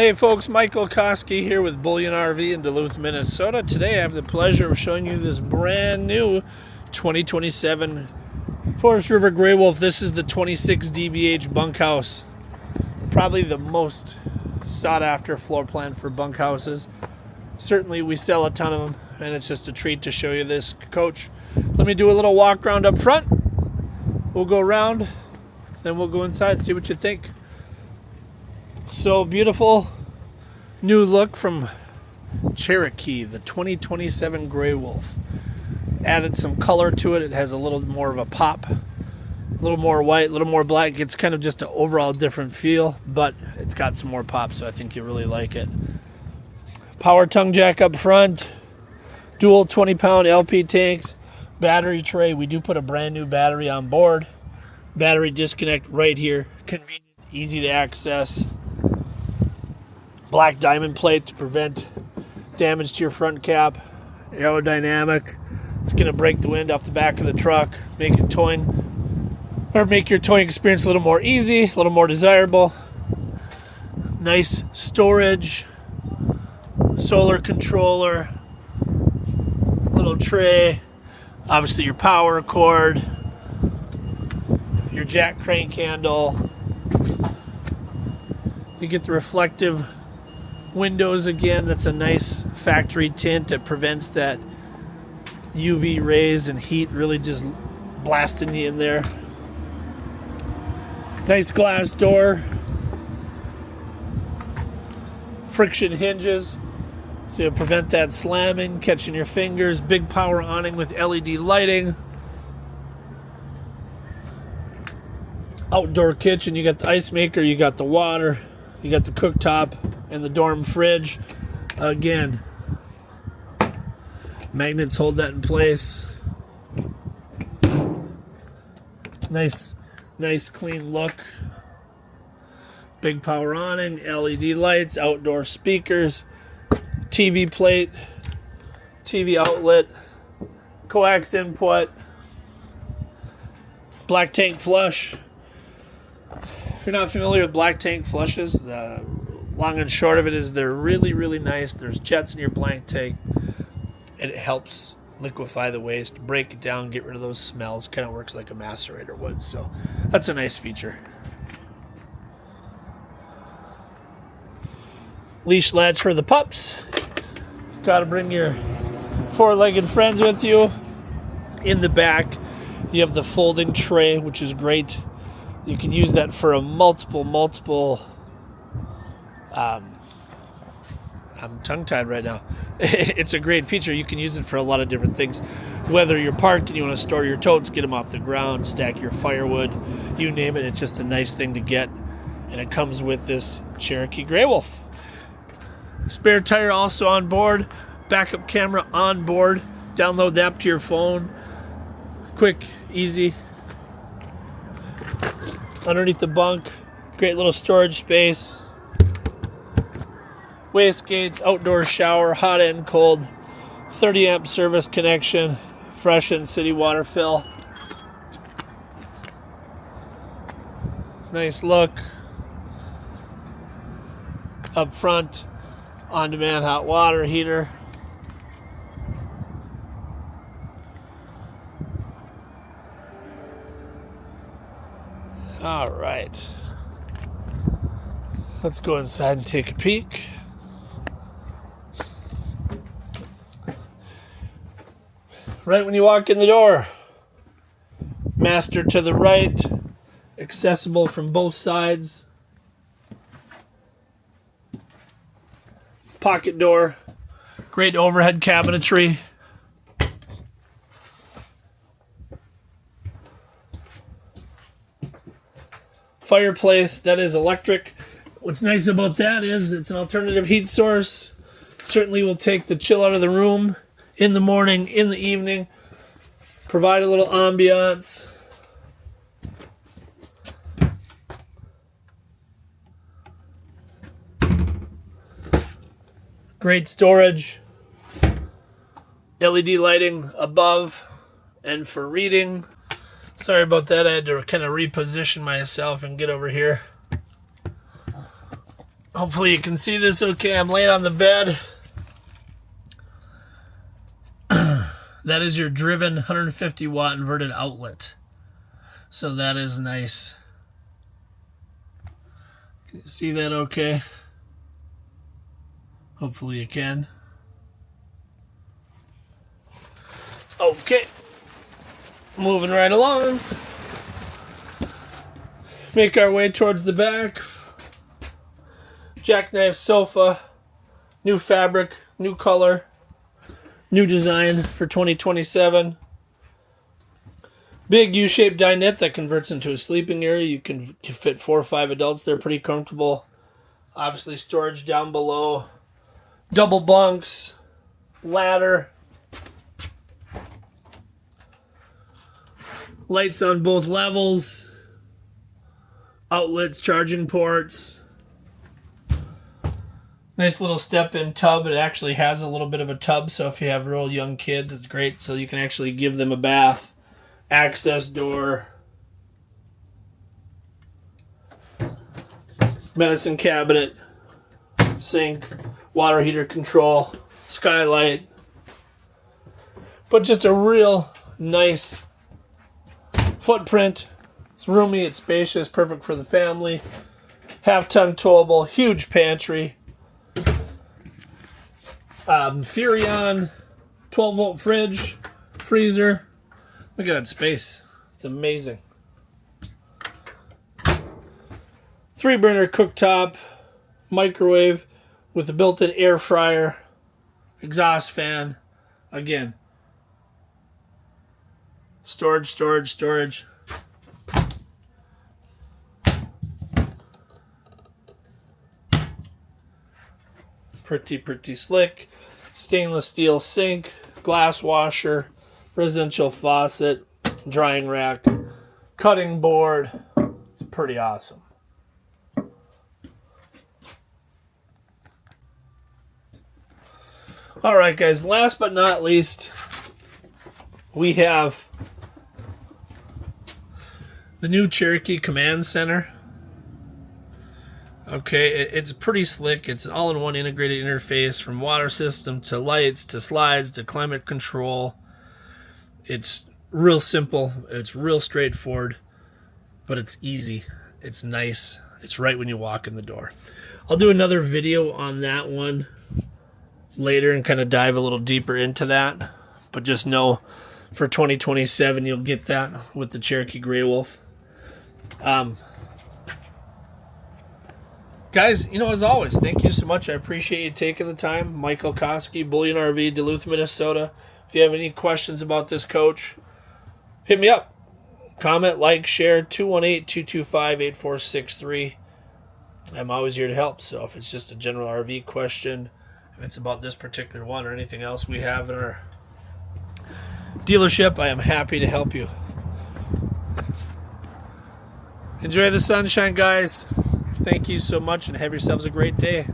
Hey folks, Michael Koski here with Bullion RV in Duluth, Minnesota. Today I have the pleasure of showing you this brand new 2027 Forest River Grey Wolf. This is the 26 dBH bunkhouse. Probably the most sought after floor plan for bunkhouses. Certainly we sell a ton of them, and it's just a treat to show you this coach. Let me do a little walk around up front. We'll go around, then we'll go inside and see what you think. So beautiful new look from Cherokee, the 2027 Grey Wolf. Added some color to it. It has a little more of a pop, a little more white, a little more black. It's kind of just an overall different feel, but it's got some more pop, so I think you really like it. Power tongue jack up front, dual 20-pound LP tanks, battery tray. We do put a brand new battery on board. Battery disconnect right here, convenient, easy to access. Black diamond plate to prevent damage to your front cap. Aerodynamic. It's going to break the wind off the back of the truck, make your towing experience a little more easy, a little more desirable. Nice storage, solar controller, little tray, obviously your power cord, your jack crank handle. You get the reflective windows again. That's a nice factory tint that prevents that UV rays and heat really just blasting you in there. Nice glass door, friction hinges so you'll prevent that slamming, catching your fingers. Big power awning with LED lighting. Outdoor kitchen, you got the ice maker, you got the water, you got the cooktop and the dorm fridge. Again, magnets hold that in place. Nice clean look. Big power awning, LED lights, outdoor speakers, TV plate, TV outlet, coax input, black tank flush. If you're not familiar with black tank flushes, the long and short of it is they're really nice. There's jets in your blank tank, and it helps liquefy the waste, break it down, get rid of those smells. Kind of works like a macerator would, so that's a nice feature. Leash latch for the pups. Got to bring your four-legged friends with you. In the back, you have the folding tray, which is great. You can use that for a multiple I'm tongue-tied right now. It's a great feature. You can use it for a lot of different things. Whether you're parked and you want to store your totes, get them off the ground, stack your firewood, you name it. It's just a nice thing to get, and it comes with this Cherokee Grey Wolf. Spare tire also on board. Backup camera on board. Download the app to your phone. Quick, easy. Underneath the bunk, great little storage space. Wastegates, outdoor shower, hot and cold, 30 amp service connection, fresh and city water fill. Nice look. Up front, on-demand hot water heater. All right. Let's go inside and take a peek. Right when you walk in the door, master to the right, accessible from both sides. Pocket door, great overhead cabinetry. Fireplace that is electric. What's nice about that is it's an alternative heat source. Certainly will take the chill out of the room in the morning, in the evening. Provide a little ambiance. Great storage. LED lighting above and for reading. Sorry about that. I had to kind of reposition myself and get over here. Hopefully you can see this okay. I'm laying on the bed. That is your driven 150 watt inverted outlet. So that is nice. Can you see that okay? Hopefully you can. Okay. Moving right along. Make our way towards the back. Jackknife sofa. New fabric, new color. New design for 2027. Big U-shaped dinette that converts into a sleeping area. You can fit 4 or 5 adults there pretty comfortable. Obviously storage down below. Double bunks. Ladder. Lights on both levels. Outlets, charging ports. Nice little step-in tub. It actually has a little bit of a tub, so if you have real young kids, it's great. So you can actually give them a bath. Access door. Medicine cabinet. Sink. Water heater control. Skylight. But just a real nice footprint. It's roomy, it's spacious, perfect for the family. Half-ton towable, huge pantry. Furrion, 12-volt fridge, freezer. Look at that space. It's amazing. 3-burner cooktop, microwave with a built-in air fryer, exhaust fan. Again, storage. Pretty slick. Stainless steel sink, glass washer, residential faucet, drying rack, cutting board. It's pretty awesome. All right, guys, last but not least, we have the new Cherokee Command Center. Okay, it's pretty slick. It's an all-in-one integrated interface from water system to lights to slides to climate control. It's real simple. It's real straightforward, but it's easy. It's nice. It's right when you walk in the door. I'll do another video on that one later and kind of dive a little deeper into that. But just know for 2027, you'll get that with the Cherokee Grey Wolf. Guys, as always, thank you so much. I appreciate you taking the time. Michael Koski, Bullion RV, Duluth, Minnesota. If you have any questions about this coach, hit me up. Comment, like, share, 218-225-8463. I'm always here to help. So if it's just a general RV question, if it's about this particular one or anything else we have in our dealership, I am happy to help you. Enjoy the sunshine, guys. Thank you so much and have yourselves a great day.